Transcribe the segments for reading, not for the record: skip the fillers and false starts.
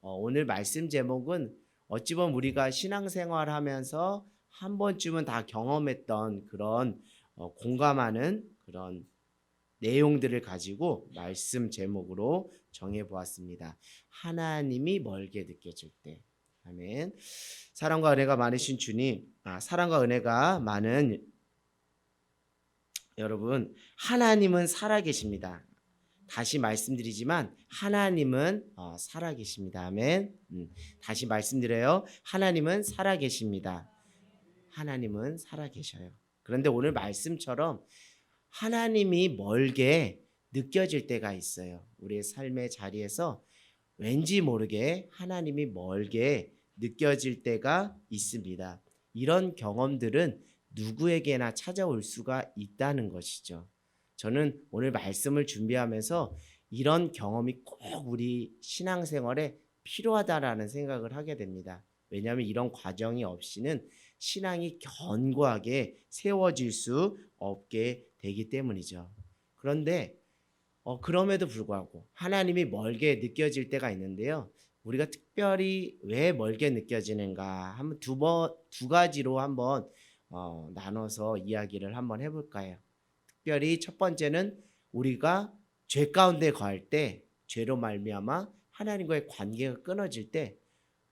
오늘 말씀 제목은 어찌 보면 우리가 신앙생활하면서 한 번쯤은 다 경험했던 그런 공감하는 그런 내용들을 가지고 말씀 제목으로 정해 보았습니다. 하나님이 멀게 느껴질 때. 아멘. 사랑과 은혜가 많으신 주님, 사랑과 은혜가 많은 여러분, 하나님은 살아계십니다. 다시 말씀드리지만 하나님은 살아계십니다. 아멘. 다시 말씀드려요. 하나님은 살아계십니다. 하나님은 살아계셔요. 그런데 오늘 말씀처럼 하나님이 멀게 느껴질 때가 있어요. 우리의 삶의 자리에서 왠지 모르게 하나님이 멀게 느껴질 때가 있습니다. 이런 경험들은 누구에게나 찾아올 수가 있다는 것이죠. 저는 오늘 말씀을 준비하면서 이런 경험이 꼭 우리 신앙생활에 필요하다라는 생각을 하게 됩니다. 왜냐하면 이런 과정이 없이는 신앙이 견고하게 세워질 수 없게 되기 때문이죠. 그런데 그럼에도 불구하고 하나님이 멀게 느껴질 때가 있는데요. 우리가 특별히 왜 멀게 느껴지는가 한번 두 가지로 한번 나눠서 이야기를 한번 해볼까요? 특별히 첫 번째는 우리가 죄 가운데 거할 때 죄로 말미암아 하나님과의 관계가 끊어질 때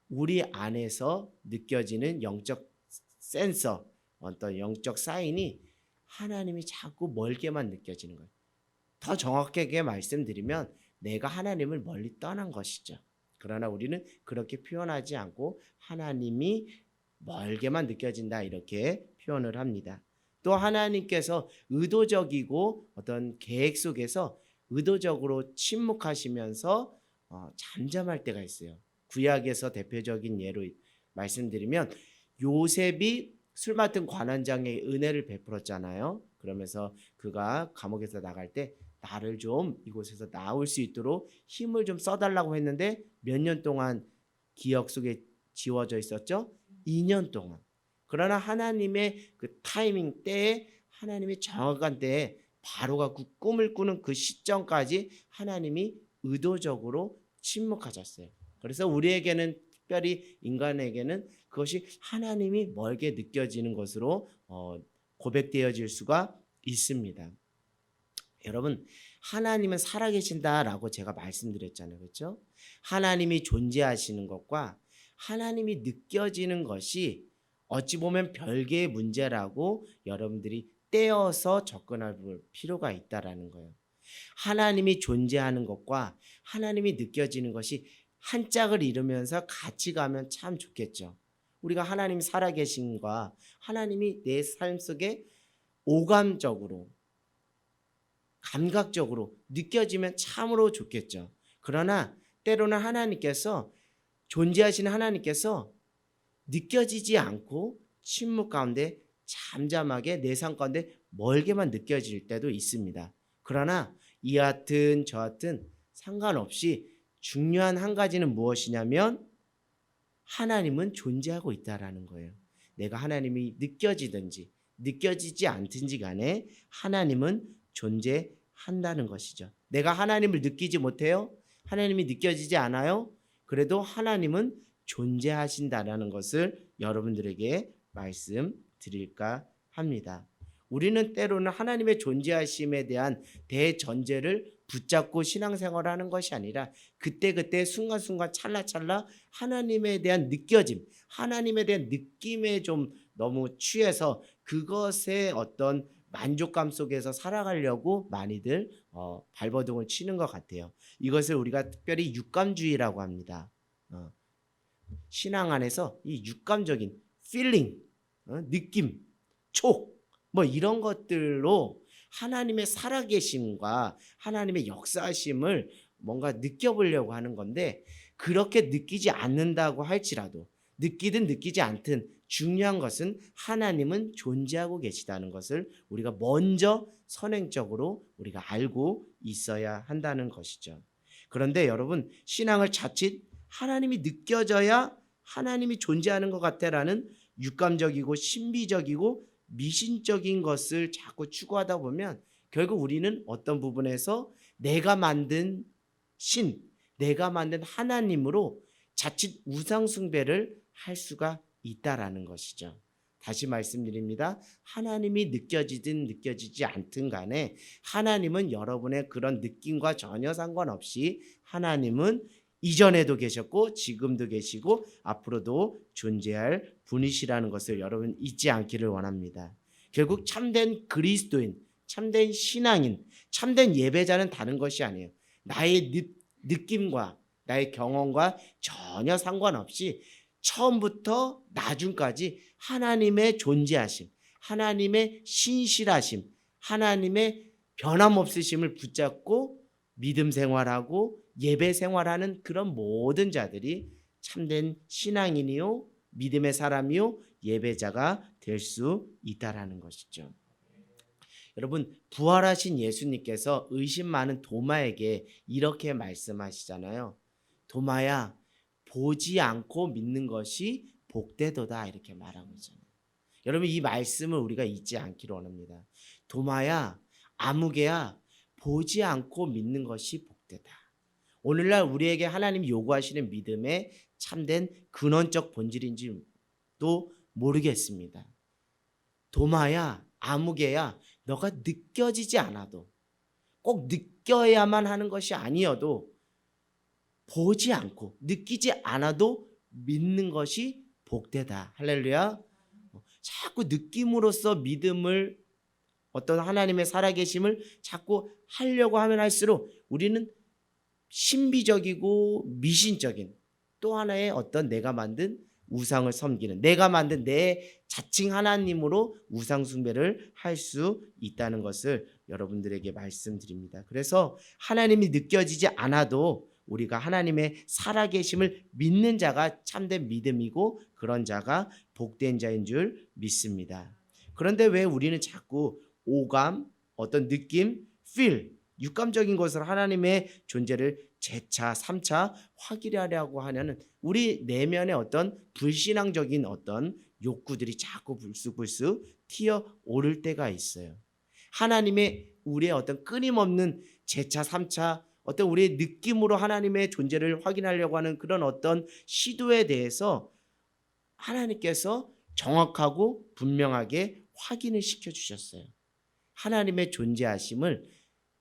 우리 안에서 느껴지는 영적 센서, 어떤 영적 사인이 하나님이 자꾸 멀게만 느껴지는 거예요. 더 정확하게 말씀드리면 내가 하나님을 멀리 떠난 것이죠. 그러나 우리는 그렇게 표현하지 않고 하나님이 멀게만 느껴진다 이렇게 표현을 합니다. 또 하나님께서 의도적이고 어떤 계획 속에서 의도적으로 침묵하시면서 잠잠할 때가 있어요. 구약에서 대표적인 예로 말씀드리면 요셉이 술 맡은 관원장의 은혜를 베풀었잖아요. 그러면서 그가 감옥에서 나갈 때 나를 좀 이곳에서 나올 수 있도록 힘을 좀 써달라고 했는데 몇 년 동안 기억 속에 지워져 있었죠? 2년 동안. 그러나 하나님의 그 타이밍 때에 하나님의 정확한 때에 바로가 그 꿈을 꾸는 그 시점까지 하나님이 의도적으로 침묵하셨어요. 그래서 우리에게는 특별히 인간에게는 그것이 하나님이 멀게 느껴지는 것으로 고백되어질 수가 있습니다. 여러분, 하나님은 살아계신다라고 제가 말씀드렸잖아요. 그렇죠? 하나님이 존재하시는 것과 하나님이 느껴지는 것이 어찌 보면 별개의 문제라고 여러분들이 떼어서 접근할 필요가 있다라는 거예요. 하나님이 존재하는 것과 하나님이 느껴지는 것이 한 짝을 이루면서 같이 가면 참 좋겠죠. 우리가 하나님 살아계신과 하나님이 내 삶 속에 오감적으로 감각적으로 느껴지면 참으로 좋겠죠. 그러나 때로는 하나님께서 존재하시는 하나님께서 느껴지지 않고 침묵 가운데 잠잠하게 내 삶 가운데 멀게만 느껴질 때도 있습니다. 그러나 이 하튼 저 하튼 상관없이 중요한 한 가지는 무엇이냐면 하나님은 존재하고 있다라는 거예요. 내가 하나님이 느껴지든지 느껴지지 않든지 간에 하나님은 존재한다는 것이죠. 내가 하나님을 느끼지 못해요? 하나님이 느껴지지 않아요? 그래도 하나님은 존재하신다라는 것을 여러분들에게 말씀드릴까 합니다. 우리는 때로는 하나님의 존재하심에 대한 대전제를 붙잡고 신앙생활을 하는 것이 아니라 그때그때 순간순간 찰나찰나 하나님에 대한 느껴짐, 하나님에 대한 느낌에 좀 너무 취해서 그것에 어떤 만족감 속에서 살아가려고 많이들 발버둥을 치는 것 같아요. 이것을 우리가 특별히 육감주의라고 합니다. 신앙 안에서 이 육감적인 필링, 느낌, 촉, 뭐 이런 것들로 하나님의 살아계심과 하나님의 역사하심을 뭔가 느껴보려고 하는 건데 그렇게 느끼지 않는다고 할지라도 느끼든 느끼지 않든 중요한 것은 하나님은 존재하고 계시다는 것을 우리가 먼저 선행적으로 우리가 알고 있어야 한다는 것이죠. 그런데 여러분 신앙을 자칫 하나님이 느껴져야 하나님이 존재하는 것 같다라는 육감적이고 신비적이고 미신적인 것을 자꾸 추구하다 보면 결국 우리는 어떤 부분에서 내가 만든 신, 내가 만든 하나님으로 자칫 우상 숭배를 할 수가 있다라는 것이죠. 다시 말씀드립니다. 하나님이 느껴지든 느껴지지 않든 간에 하나님은 여러분의 그런 느낌과 전혀 상관없이 하나님은 이전에도 계셨고 지금도 계시고 앞으로도 존재할 분이시라는 것을 여러분 잊지 않기를 원합니다. 결국 참된 그리스도인, 참된 신앙인, 참된 예배자는 다른 것이 아니에요. 나의 느낌과 나의 경험과 전혀 상관없이 처음부터 나중까지 하나님의 존재하심, 하나님의 신실하심, 하나님의 변함없으심을 붙잡고 믿음 생활하고 예배 생활하는 그런 모든 자들이 참된 신앙인이요, 믿음의 사람이요, 예배자가 될 수 있다라는 것이죠. 여러분, 부활하신 예수님께서 의심 많은 도마에게 이렇게 말씀하시잖아요. 도마야, 보지 않고 믿는 것이 복되도다, 이렇게 말하고 있잖아요. 여러분, 이 말씀을 우리가 잊지 않기를 원합니다. 도마야, 아무개야, 보지 않고 믿는 것이 복되다. 오늘날 우리에게 하나님 요구하시는 믿음의 참된 근원적 본질인지도 모르겠습니다. 도마야, 아무개야, 너가 느껴지지 않아도, 꼭 느껴야만 하는 것이 아니어도, 보지 않고 느끼지 않아도 믿는 것이 복되다. 할렐루야. 자꾸 느낌으로써 믿음을, 어떤 하나님의 살아계심을 자꾸 하려고 하면 할수록 우리는 신비적이고 미신적인 또 하나의 어떤 내가 만든 우상을 섬기는, 내가 만든 내 자칭 하나님으로 우상 숭배를 할 수 있다는 것을 여러분들에게 말씀드립니다. 그래서 하나님이 느껴지지 않아도 우리가 하나님의 살아계심을 믿는 자가 참된 믿음이고 그런 자가 복된 자인 줄 믿습니다. 그런데 왜 우리는 자꾸 오감, 어떤 느낌, feel, 육감적인 것으로 하나님의 존재를 재차, 3차 확인하려고 하냐는 우리 내면의 어떤 불신앙적인 어떤 욕구들이 자꾸 불쑥불쑥 튀어오를 때가 있어요. 하나님의 우리의 어떤 끊임없는 재차, 3차 어떤 우리의 느낌으로 하나님의 존재를 확인하려고 하는 그런 어떤 시도에 대해서 하나님께서 정확하고 분명하게 확인을 시켜주셨어요. 하나님의 존재하심을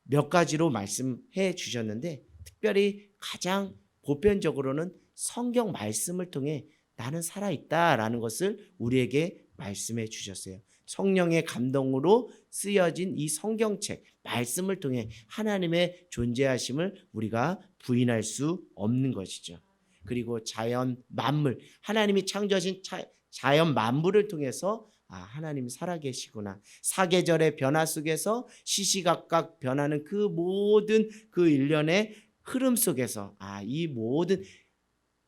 몇 가지로 말씀해 주셨는데 특별히 가장 보편적으로는 성경 말씀을 통해 나는 살아있다라는 것을 우리에게 말씀해 주셨어요. 성령의 감동으로 쓰여진 이 성경책 말씀을 통해 하나님의 존재하심을 우리가 부인할 수 없는 것이죠. 그리고 자연 만물, 하나님이 창조하신 자연 만물을 통해서 하나님이 살아계시구나. 사계절의 변화 속에서 시시각각 변하는 그 모든 그 일련의 흐름 속에서 이 모든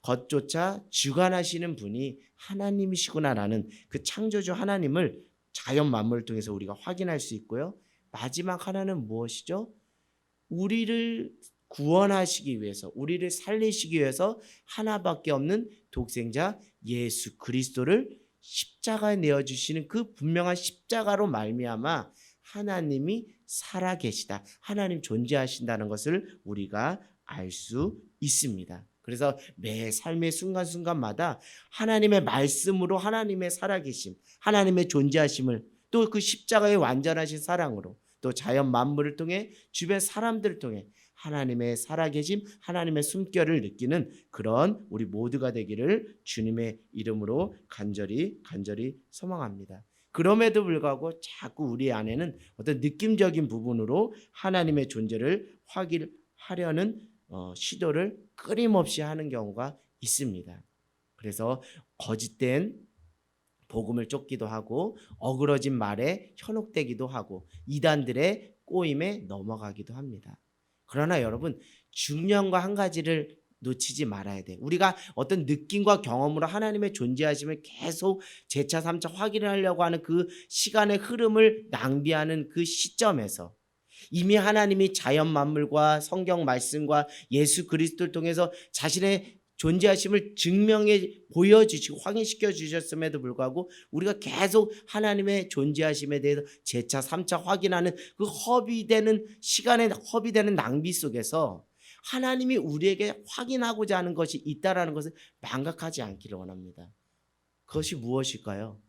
것조차 주관하시는 분이 하나님이시구나라는 그 창조주 하나님을 자연 만물을 통해서 우리가 확인할 수 있고요. 마지막 하나는 무엇이죠? 우리를 구원하시기 위해서, 우리를 살리시기 위해서 하나밖에 없는 독생자 예수 그리스도를 십자가에 내어주시는 그 분명한 십자가로 말미암아 하나님이 살아계시다, 하나님 존재하신다는 것을 우리가 알 수 있습니다. 그래서 매 삶의 순간순간마다 하나님의 말씀으로 하나님의 살아계심, 하나님의 존재하심을, 또 그 십자가의 완전하신 사랑으로, 또 자연 만물을 통해 주변 사람들을 통해 하나님의 살아계심, 하나님의 숨결을 느끼는 그런 우리 모두가 되기를 주님의 이름으로 간절히 소망합니다. 그럼에도 불구하고 자꾸 우리 안에는 어떤 느낌적인 부분으로 하나님의 존재를 확인하려는 시도를 끊임없이 하는 경우가 있습니다. 그래서 거짓된 복음을 쫓기도 하고 어그러진 말에 현혹되기도 하고 이단들의 꼬임에 넘어가기도 합니다. 그러나 여러분, 중요한 거 한 가지를 놓치지 말아야 돼. 우리가 어떤 느낌과 경험으로 하나님의 존재하심을 계속 재차 3차 확인하려고 하는 그 시간의 흐름을 낭비하는 그 시점에서 이미 하나님이 자연 만물과 성경 말씀과 예수 그리스도를 통해서 자신의 존재하심을 증명해 보여주시고 확인시켜 주셨음에도 불구하고 우리가 계속 하나님의 존재하심에 대해서 재차 3차 확인하는 그 허비되는 시간에 허비되는 낭비 속에서 하나님이 우리에게 확인하고자 하는 것이 있다라는 것을 망각하지 않기를 원합니다. 그것이 무엇일까요?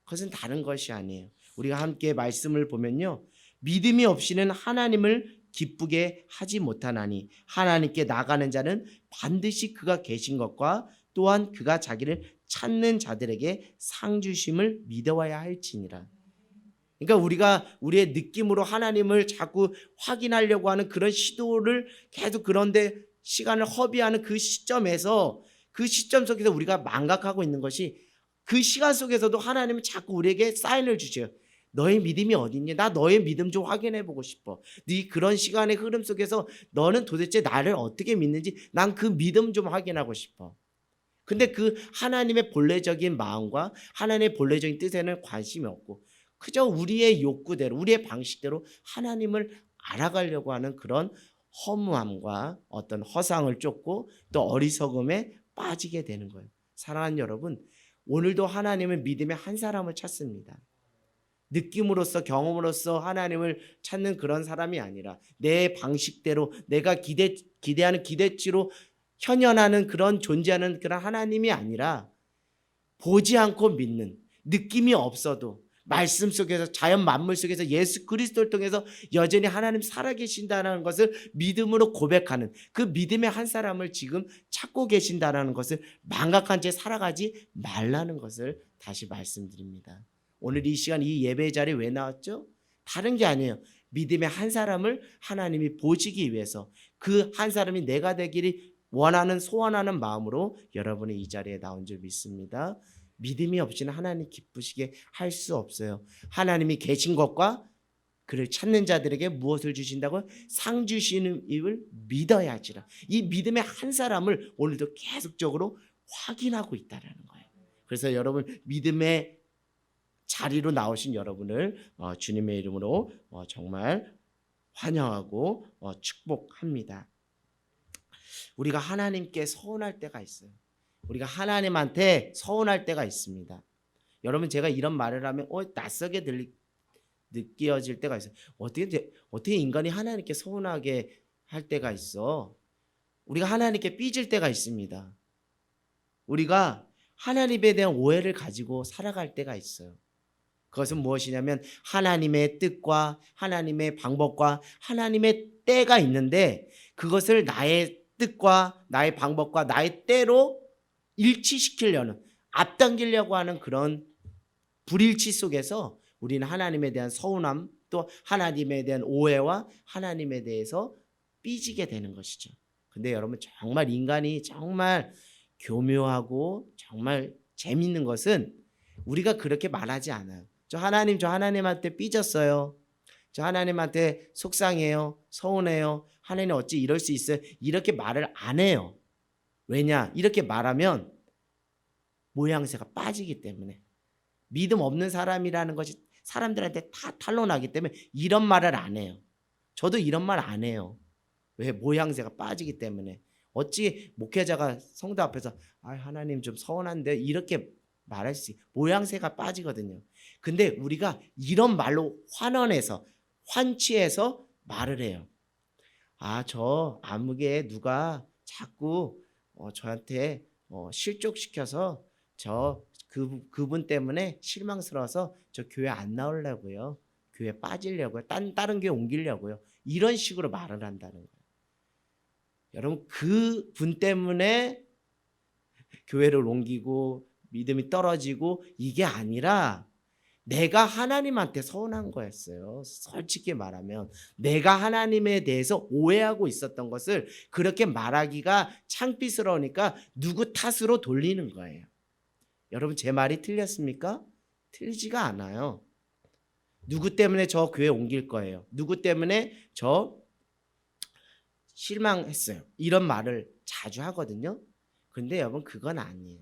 그것은 다른 것이 아니에요. 우리가 함께 말씀을 보면요, 믿음이 없이는 하나님을 기쁘게 하지 못하나니 하나님께 나가는 자는 반드시 그가 계신 것과 또한 그가 자기를 찾는 자들에게 상 주심을 믿어와야 할지니라. 그러니까 우리가 우리의 느낌으로 하나님을 자꾸 확인하려고 하는 그런 시도를 계속, 그런데 시간을 허비하는 그 시점에서, 그 시점 속에서 우리가 망각하고 있는 것이, 그 시간 속에서도 하나님은 자꾸 우리에게 사인을 주셔요. 너의 믿음이 어디 있니? 나 너의 믿음 좀 확인해 보고 싶어. 네 그런 시간의 흐름 속에서 너는 도대체 나를 어떻게 믿는지 난 그 믿음 좀 확인하고 싶어. 근데 그 하나님의 본래적인 마음과 하나님의 본래적인 뜻에는 관심이 없고 그저 우리의 욕구대로, 우리의 방식대로 하나님을 알아가려고 하는 그런 허무함과 어떤 허상을 쫓고 또 어리석음에 빠지게 되는 거예요. 사랑하는 여러분, 오늘도 하나님은 믿음의 한 사람을 찾습니다. 느낌으로써, 경험으로써 하나님을 찾는 그런 사람이 아니라 내 방식대로 내가 기대하는 기대치로 현현하는 그런, 존재하는 그런 하나님이 아니라 보지 않고 믿는, 느낌이 없어도 말씀 속에서, 자연 만물 속에서 예수 그리스도를 통해서 여전히 하나님 살아계신다는 것을 믿음으로 고백하는 그 믿음의 한 사람을 지금 찾고 계신다는 것을 망각한 채 살아가지 말라는 것을 다시 말씀드립니다. 오늘 이 시간 이 예배 자리에 왜 나왔죠? 다른 게 아니에요. 믿음의 한 사람을 하나님이 보시기 위해서, 그 한 사람이 내가 되기를 원하는, 소원하는 마음으로 여러분이 이 자리에 나온 줄 믿습니다. 믿음이 없이는 하나님 기쁘시게 할 수 없어요. 하나님이 계신 것과 그를 찾는 자들에게 무엇을 주신다고? 상 주시는 이를 믿어야 하지라. 이 믿음의 한 사람을 오늘도 계속적으로 확인하고 있다는 거예요. 그래서 여러분, 믿음의 자리로 나오신 여러분을 주님의 이름으로 정말 환영하고 축복합니다. 우리가 하나님께 서운할 때가 있어요. 우리가 하나님한테 서운할 때가 있습니다. 여러분, 제가 이런 말을 하면 낯설게 느껴질 때가 있어요. 어떻게 인간이 하나님께 서운하게 할 때가 있어? 우리가 하나님께 삐질 때가 있습니다. 우리가 하나님에 대한 오해를 가지고 살아갈 때가 있어요. 그것은 무엇이냐면 하나님의 뜻과 하나님의 방법과 하나님의 때가 있는데 그것을 나의 뜻과 나의 방법과 나의 때로 일치시키려는, 앞당기려고 하는 그런 불일치 속에서 우리는 하나님에 대한 서운함, 또 하나님에 대한 오해와 하나님에 대해서 삐지게 되는 것이죠. 근데 여러분, 정말 인간이 정말 교묘하고 정말 재밌는 것은 우리가 그렇게 말하지 않아요. 저 하나님한테 삐졌어요. 저 하나님한테 속상해요. 서운해요. 하나님 어찌 이럴 수 있어요? 이렇게 말을 안 해요. 왜냐? 이렇게 말하면 모양새가 빠지기 때문에, 믿음 없는 사람이라는 것이 사람들한테 다 탄로나기 때문에 이런 말을 안 해요. 저도 이런 말 안 해요. 왜? 모양새가 빠지기 때문에. 어찌 목회자가 성도 앞에서 하나님 좀 서운한데 이렇게 말할 수 있어요? 모양새가 빠지거든요. 근데 우리가 이런 말로 환원해서, 환치해서 말을 해요. 저 아무개 누가 자꾸 저한테 실족시켜서 그분 때문에 실망스러워서 저 교회 안 나오려고요. 교회 빠지려고요. 다른 교회 옮기려고요. 이런 식으로 말을 한다는 거예요. 여러분, 그분 때문에 교회를 옮기고 믿음이 떨어지고 이게 아니라 내가 하나님한테 서운한 거였어요. 솔직히 말하면 내가 하나님에 대해서 오해하고 있었던 것을 그렇게 말하기가 창피스러우니까 누구 탓으로 돌리는 거예요. 여러분, 제 말이 틀렸습니까? 틀리지가 않아요. 누구 때문에 저 교회 옮길 거예요. 누구 때문에 저 실망했어요. 이런 말을 자주 하거든요. 근데 여러분, 그건 아니에요.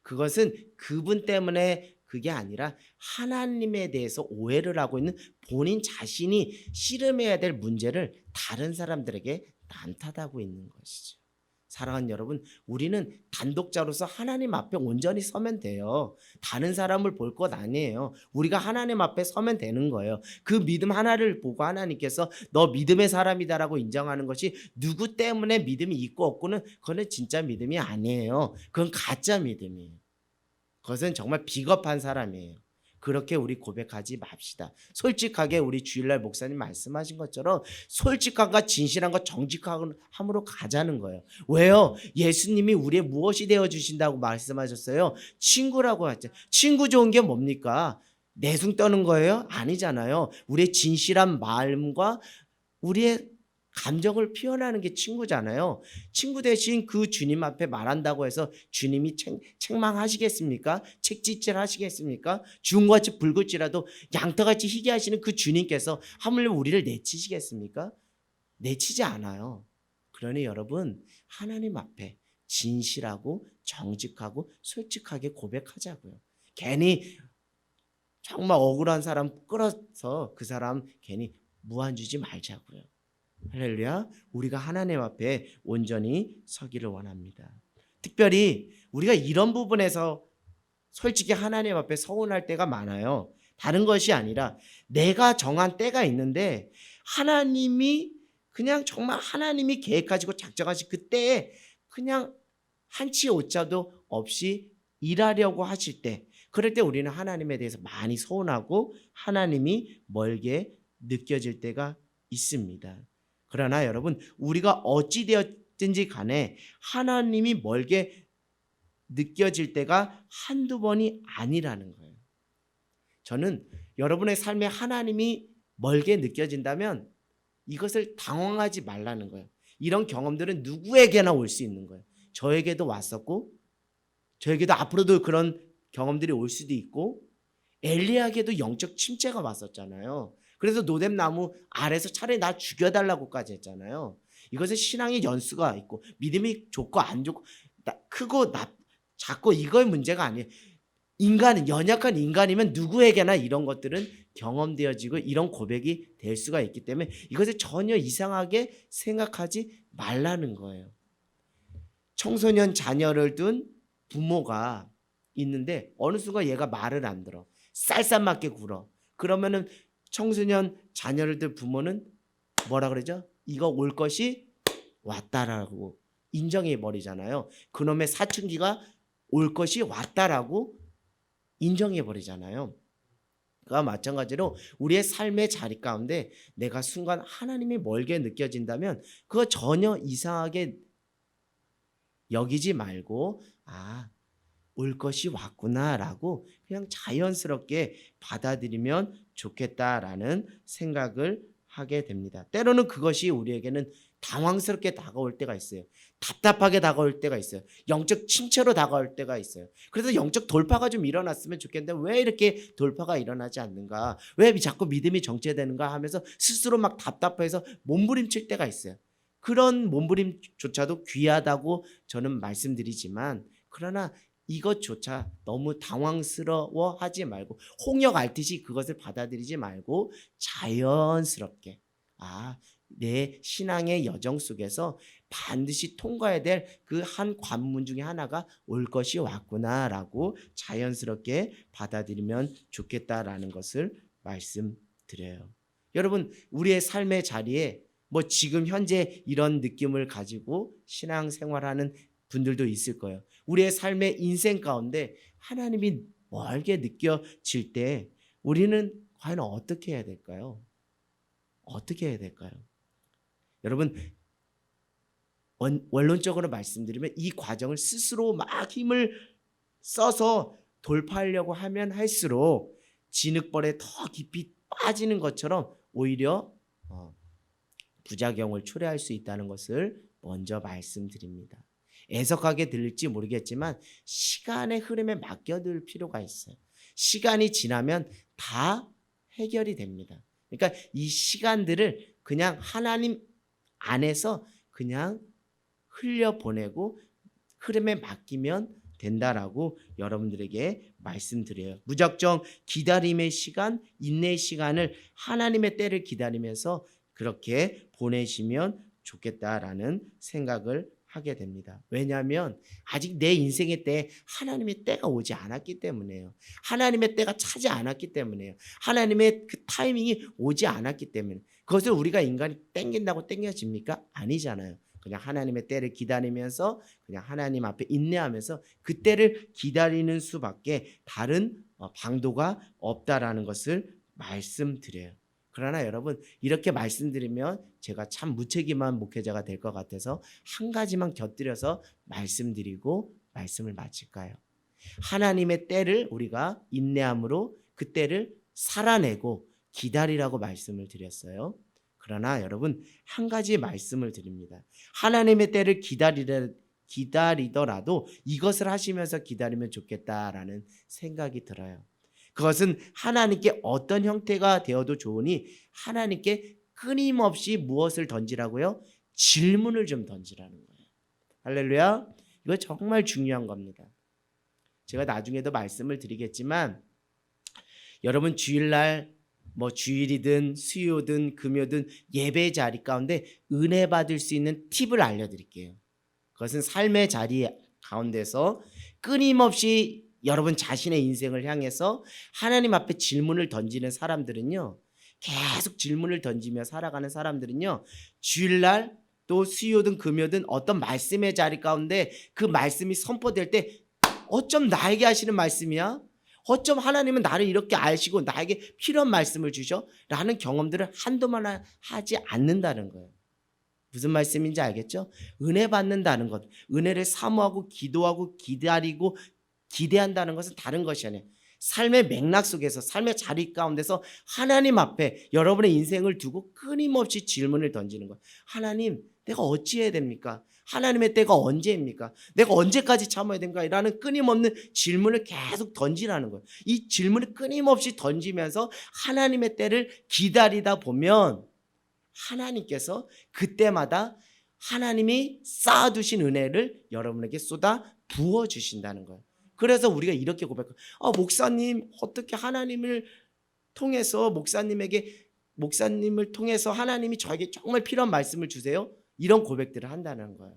그것은 그분 때문에 그게 아니라 하나님에 대해서 오해를 하고 있는 본인 자신이 씨름해야 될 문제를 다른 사람들에게 남탓하고 있는 것이죠. 사랑하는 여러분, 우리는 단독자로서 하나님 앞에 온전히 서면 돼요. 다른 사람을 볼 것 아니에요. 우리가 하나님 앞에 서면 되는 거예요. 그 믿음 하나를 보고 하나님께서 너 믿음의 사람이다라고 인정하는 것이 누구 때문에 믿음이 있고 없고는 그거는 진짜 믿음이 아니에요. 그건 가짜 믿음이에요. 그것은 정말 비겁한 사람이에요. 그렇게 우리 고백하지 맙시다. 솔직하게 우리 주일날 목사님 말씀하신 것처럼 솔직함과 진실함과 정직함으로 가자는 거예요. 왜요? 예수님이 우리의 무엇이 되어주신다고 말씀하셨어요? 친구라고 하죠. 친구 좋은 게 뭡니까? 내숭 떠는 거예요? 아니잖아요. 우리의 진실한 마음과 우리의 감정을 표현하는 게 친구잖아요. 친구 대신 그 주님 앞에 말한다고 해서 주님이 책망하시겠습니까? 책짓질 하시겠습니까? 주홍같이 붉을지라도 양털같이 희게 하시는 그 주님께서 하물며 우리를 내치시겠습니까? 내치지 않아요. 그러니 여러분, 하나님 앞에 진실하고 정직하고 솔직하게 고백하자고요. 괜히 정말 억울한 사람 끌어서 그 사람 괜히 무한 주지 말자고요. 할렐루야. 우리가 하나님 앞에 온전히 서기를 원합니다. 특별히 우리가 이런 부분에서 솔직히 하나님 앞에 서운할 때가 많아요. 다른 것이 아니라 내가 정한 때가 있는데 하나님이 그냥 정말 하나님이 계획하시고 작정하신 그때에 그냥 한치 오차도 없이 일하려고 하실 때, 그럴 때 우리는 하나님에 대해서 많이 서운하고 하나님이 멀게 느껴질 때가 있습니다. 그러나 여러분, 우리가 어찌 되었든지 간에 하나님이 멀게 느껴질 때가 한두 번이 아니라는 거예요. 저는 여러분의 삶에 하나님이 멀게 느껴진다면 이것을 당황하지 말라는 거예요. 이런 경험들은 누구에게나 올 수 있는 거예요. 저에게도 왔었고 저에게도 앞으로도 그런 경험들이 올 수도 있고 엘리야에게도 영적 침체가 왔었잖아요. 그래서 노뎀나무 아래서 차라리 나 죽여달라고까지 했잖아요. 이것은 신앙의 연수가 있고 믿음이 좋고 안 좋고 크고 작고 이거의 문제가 아니에요. 인간은 연약한 인간이면 누구에게나 이런 것들은 경험되어지고 이런 고백이 될 수가 있기 때문에 이것을 전혀 이상하게 생각하지 말라는 거예요. 청소년 자녀를 둔 부모가 있는데 어느 순간 얘가 말을 안 들어. 쌀쌀맞게 굴어. 그러면은 청소년 자녀를 둔 부모는 뭐라 그러죠? 이거 올 것이 왔다라고 인정해 버리잖아요. 그놈의 사춘기가 올 것이 왔다라고 인정해 버리잖아요. 그와 마찬가지로 우리의 삶의 자리 가운데 내가 순간 하나님이 멀게 느껴진다면 그거 전혀 이상하게 여기지 말고 올 것이 왔구나라고 그냥 자연스럽게 받아들이면 좋겠다라는 생각을 하게 됩니다. 때로는 그것이 우리에게는 당황스럽게 다가올 때가 있어요. 답답하게 다가올 때가 있어요. 영적 침체로 다가올 때가 있어요. 그래서 영적 돌파가 좀 일어났으면 좋겠는데 왜 이렇게 돌파가 일어나지 않는가? 왜 자꾸 믿음이 정체되는가 하면서 스스로 막 답답해서 몸부림칠 때가 있어요. 그런 몸부림조차도 귀하다고 저는 말씀드리지만 그러나 이것조차 너무 당황스러워하지 말고 홍역 앓듯이 그것을 받아들이지 말고 자연스럽게 내 신앙의 여정 속에서 반드시 통과해야 될 그 한 관문 중에 하나가 올 것이 왔구나라고 자연스럽게 받아들이면 좋겠다라는 것을 말씀드려요. 여러분, 우리의 삶의 자리에 지금 현재 이런 느낌을 가지고 신앙생활하는 분들도 있을 거예요. 우리의 삶의 인생 가운데 하나님이 멀게 느껴질 때 우리는 과연 어떻게 해야 될까요? 어떻게 해야 될까요? 여러분, 원론적으로 말씀드리면 이 과정을 스스로 막 힘을 써서 돌파하려고 하면 할수록 진흙벌에 더 깊이 빠지는 것처럼 오히려 부작용을 초래할 수 있다는 것을 먼저 말씀드립니다. 애석하게 들릴지 모르겠지만 시간의 흐름에 맡겨둘 필요가 있어요. 시간이 지나면 다 해결이 됩니다. 그러니까 이 시간들을 그냥 하나님 안에서 그냥 흘려보내고 흐름에 맡기면 된다라고 여러분들에게 말씀드려요. 무작정 기다림의 시간, 인내의 시간을 하나님의 때를 기다리면서 그렇게 보내시면 좋겠다라는 생각을 하게 됩니다. 왜냐하면 아직 내 인생의 때에 하나님의 때가 오지 않았기 때문에요. 하나님의 때가 차지 않았기 때문에요. 하나님의 그 타이밍이 오지 않았기 때문에. 그것을 우리가 인간이 땡긴다고 땡겨집니까? 아니잖아요. 그냥 하나님의 때를 기다리면서 그냥 하나님 앞에 인내하면서 그 때를 기다리는 수밖에 다른 방도가 없다라는 것을 말씀드려요. 그러나 여러분, 이렇게 말씀드리면 제가 참 무책임한 목회자가 될 것 같아서 한 가지만 곁들여서 말씀드리고 말씀을 마칠까요? 하나님의 때를 우리가 인내함으로 그 때를 살아내고 기다리라고 말씀을 드렸어요. 그러나 여러분, 한 가지 말씀을 드립니다. 하나님의 때를 기다리더라도 이것을 하시면서 기다리면 좋겠다라는 생각이 들어요. 그것은 하나님께 어떤 형태가 되어도 좋으니 하나님께 끊임없이 무엇을 던지라고요? 질문을 좀 던지라는 거예요. 할렐루야. 이거 정말 중요한 겁니다. 제가 나중에도 말씀을 드리겠지만 여러분 주일날 주일이든 수요든 금요든 예배 자리 가운데 은혜 받을 수 있는 팁을 알려드릴게요. 그것은 삶의 자리 가운데서 끊임없이 여러분 자신의 인생을 향해서 하나님 앞에 질문을 던지는 사람들은요, 계속 질문을 던지며 살아가는 사람들은요, 주일날 또 수요든 금요든 어떤 말씀의 자리 가운데 그 말씀이 선포될 때 어쩜 나에게 하시는 말씀이야? 어쩜 하나님은 나를 이렇게 아시고 나에게 필요한 말씀을 주셔? 라는 경험들을 한두번 하지 않는다는 거예요. 무슨 말씀인지 알겠죠? 은혜 받는다는 것, 은혜를 사모하고 기도하고 기다리고 기대한다는 것은 다른 것이 아니에요. 삶의 맥락 속에서 삶의 자리 가운데서 하나님 앞에 여러분의 인생을 두고 끊임없이 질문을 던지는 거예요. 하나님, 내가 어찌해야 됩니까? 하나님의 때가 언제입니까? 내가 언제까지 참아야 됩니까? 라는 끊임없는 질문을 계속 던지라는 거예요. 이 질문을 끊임없이 던지면서 하나님의 때를 기다리다 보면 하나님께서 그때마다 하나님이 쌓아두신 은혜를 여러분에게 쏟아 부어주신다는 거예요. 그래서 우리가 이렇게 고백해요. 목사님, 어떻게 하나님을 통해서 목사님을 통해서 하나님이 저에게 정말 필요한 말씀을 주세요? 이런 고백들을 한다는 거예요.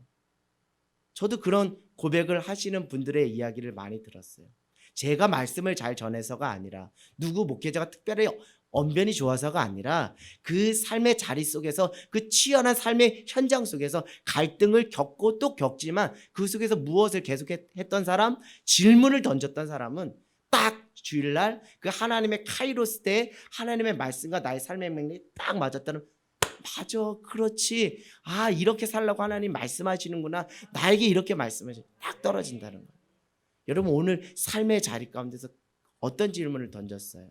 저도 그런 고백을 하시는 분들의 이야기를 많이 들었어요. 제가 말씀을 잘 전해서가 아니라 누구 목회자가 특별히 언변이 좋아서가 아니라 그 삶의 자리 속에서 그 치열한 삶의 현장 속에서 갈등을 겪고 또 겪지만 그 속에서 무엇을 계속했던 사람, 질문을 던졌던 사람은 딱 주일날 그 하나님의 카이로스 때에 하나님의 말씀과 나의 삶의 맥락이 딱 맞았다는, 맞아, 그렇지, 이렇게 살라고 하나님 말씀하시는구나, 나에게 이렇게 말씀하시는, 딱 떨어진다는 거예요. 여러분, 오늘 삶의 자리 가운데서 어떤 질문을 던졌어요?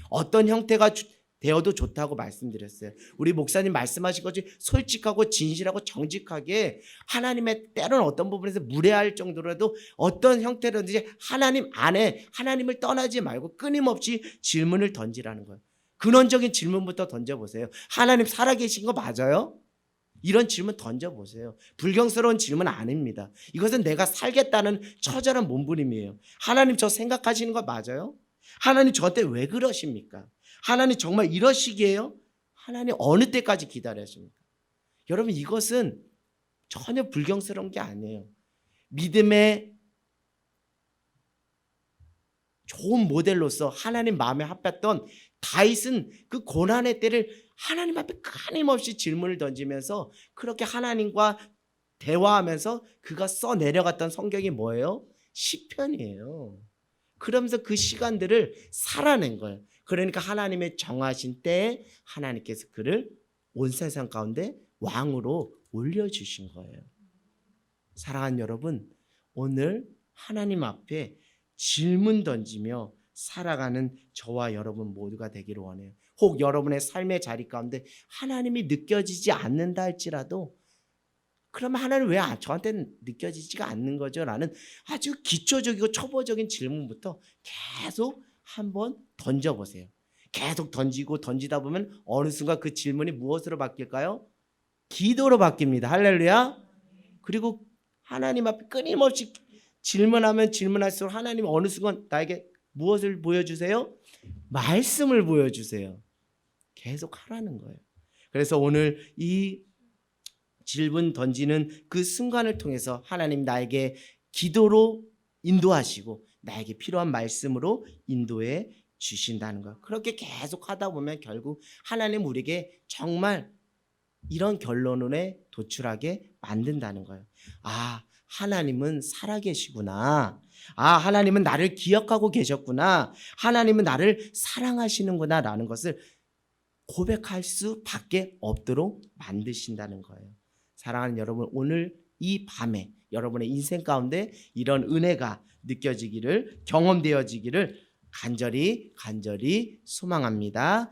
어떤 형태가 되어도 좋다고 말씀드렸어요. 우리 목사님 말씀하신 것이 솔직하고 진실하고 정직하게 하나님의 때로는 어떤 부분에서 무례할 정도라도 어떤 형태로든지 하나님 안에 하나님을 떠나지 말고 끊임없이 질문을 던지라는 거예요. 근원적인 질문부터 던져보세요. 하나님 살아계신 거 맞아요? 이런 질문 던져보세요. 불경스러운 질문 아닙니다. 이것은 내가 살겠다는 처절한 몸부림이에요. 하나님 저 생각하시는 거 맞아요? 하나님 저한테 왜 그러십니까? 하나님 정말 이러시기에요? 하나님 어느 때까지 기다리십니까? 여러분, 이것은 전혀 불경스러운 게 아니에요. 믿음의 좋은 모델로서 하나님 마음에 합했던 다윗은 그 고난의 때를 하나님 앞에 끊임없이 질문을 던지면서 그렇게 하나님과 대화하면서 그가 써 내려갔던 성경이 뭐예요? 시편이에요. 그러면서 그 시간들을 살아낸 거예요. 그러니까 하나님의 정하신 때에 하나님께서 그를 온 세상 가운데 왕으로 올려주신 거예요. 사랑하는 여러분, 오늘 하나님 앞에 질문 던지며 살아가는 저와 여러분 모두가 되기를 원해요. 혹 여러분의 삶의 자리 가운데 하나님이 느껴지지 않는다 할지라도 그러면 하나님 왜 저한테는 느껴지지가 않는 거죠? 라는 아주 기초적이고 초보적인 질문부터 계속 한번 던져보세요. 계속 던지고 던지다 보면 어느 순간 그 질문이 무엇으로 바뀔까요? 기도로 바뀝니다. 할렐루야. 그리고 하나님 앞에 끊임없이 질문하면 질문할수록 하나님 어느 순간 나에게 무엇을 보여주세요? 말씀을 보여주세요. 계속 하라는 거예요. 그래서 오늘 이 질문 던지는 그 순간을 통해서 하나님 나에게 기도로 인도하시고 나에게 필요한 말씀으로 인도해 주신다는 것. 그렇게 계속 하다 보면 결국 하나님 우리에게 정말 이런 결론에 도출하게 만든다는 거예요. 아, 하나님은 살아계시구나. 아, 하나님은 나를 기억하고 계셨구나. 하나님은 나를 사랑하시는구나 라는 것을 고백할 수밖에 없도록 만드신다는 거예요. 사랑하는 여러분, 오늘 이 밤에 여러분의 인생 가운데 이런 은혜가 느껴지기를, 경험되어지기를 간절히 소망합니다.